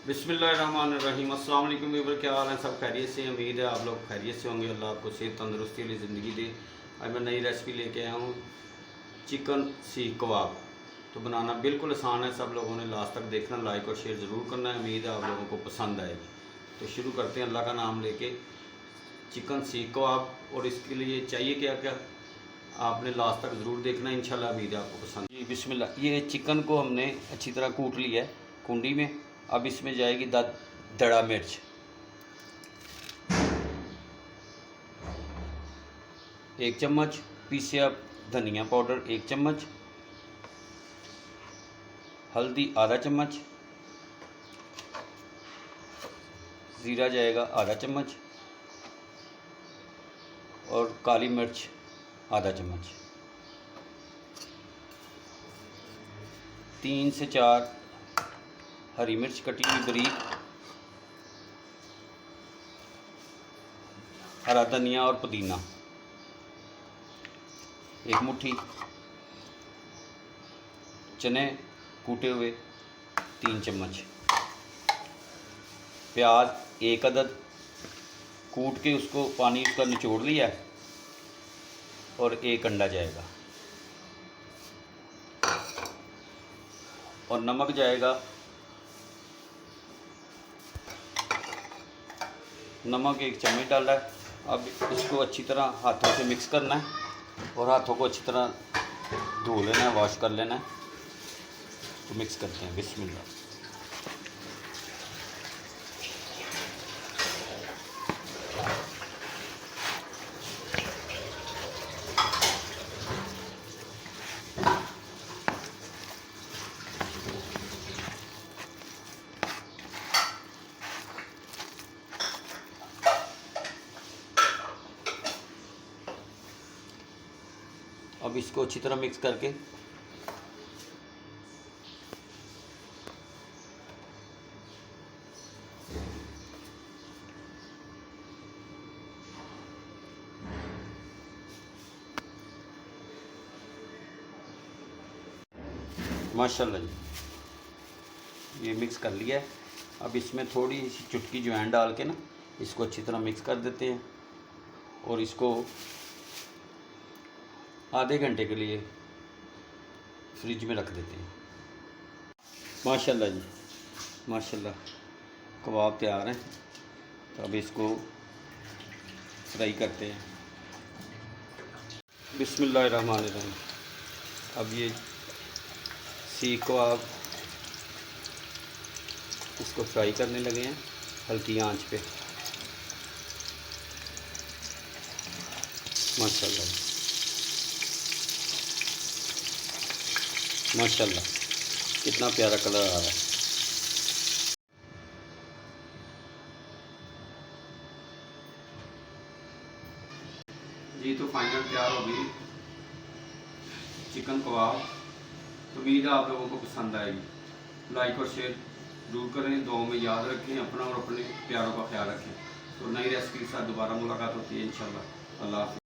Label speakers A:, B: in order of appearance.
A: बिस्मिल्लाहिर्रहमानिर्रहीम। अस्सलाम वालेकुम व्यूअर, क्या हाल है? सब खैरियत से? उम्मीद है आप लोग खैरियत से होंगे। अल्लाह आपको सेहत तंदुरुस्ती वाली ज़िंदगी दे। आज मैं नई रेसिपी लेके आया हूँ, चिकन सीख कबाब। तो बनाना बिल्कुल आसान है, सब लोगों ने लास्ट तक देखना, लाइक और शेयर ज़रूर करना है। उम्मीद है आप लोगों को पसंद आएगी। तो शुरू करते हैं अल्लाह का नाम लेके। चिकन सीख कबाब, और इसके लिए चाहिए क्या क्या आपने लास्ट तक ज़रूर देखना है, इंशाल्लाह उम्मीद है आपको पसंद। जी बिस्मिल्लाह। ये चिकन को हमने अच्छी तरह कूट लिया है कुंडी में। अब इसमें जाएगी दड़ा मिर्च, 1 चम्मच पीसा धनिया पाउडर, 1 चम्मच हल्दी, आधा चम्मच ज़ीरा जाएगा, आधा चम्मच और काली मिर्च आधा चम्मच, 3 से 4 हरी मिर्च कटी हुई बारीक, हरा धनिया और पुदीना 1 मुट्ठी, चने कूटे हुए 3 चम्मच, प्याज 1 अदद कूट के उसको पानी उसका निचोड़ लिया है, और 1 अंडा जाएगा, और नमक जाएगा, नमक 1 चम्मच डाला है। अब इसको अच्छी तरह हाथों से मिक्स करना है, और हाथों को अच्छी तरह धो लेना है, वॉश कर लेना है। तो मिक्स करते हैं, बिस्मिल्लाह। अब इसको अच्छी तरह मिक्स करके माशाल्लाह जी, ये मिक्स कर लिया है। अब इसमें थोड़ी सी चुटकी अजवाइन डाल के ना इसको अच्छी तरह मिक्स कर देते हैं, और इसको आधे घंटे के लिए फ्रिज में रख देते हैं। माशाल्लाह जी, माशाल्लाह कबाब तैयार हैं। तो अब इसको फ्राई करते हैं। बिस्मिल्लाहिर्रहमानिर्रहीम। अब ये सीख कबाब इसको फ्राई करने लगे हैं हल्की आंच पे। माशाल्लाह माशाल्लाह, कितना प्यारा कलर आ रहा है। जी तो फाइनल तैयार हो गई चिकन कबाब। तो उम्मीद है आप लोगों को पसंद आएगी। लाइक और शेयर जरूर करें, दुआओं में याद रखें, अपना और अपने प्यारों का ख्याल रखें। तो नई रेसिपी के साथ दोबारा मुलाकात होती है इंशाल्लाह। अल्लाह हाफ़िज़।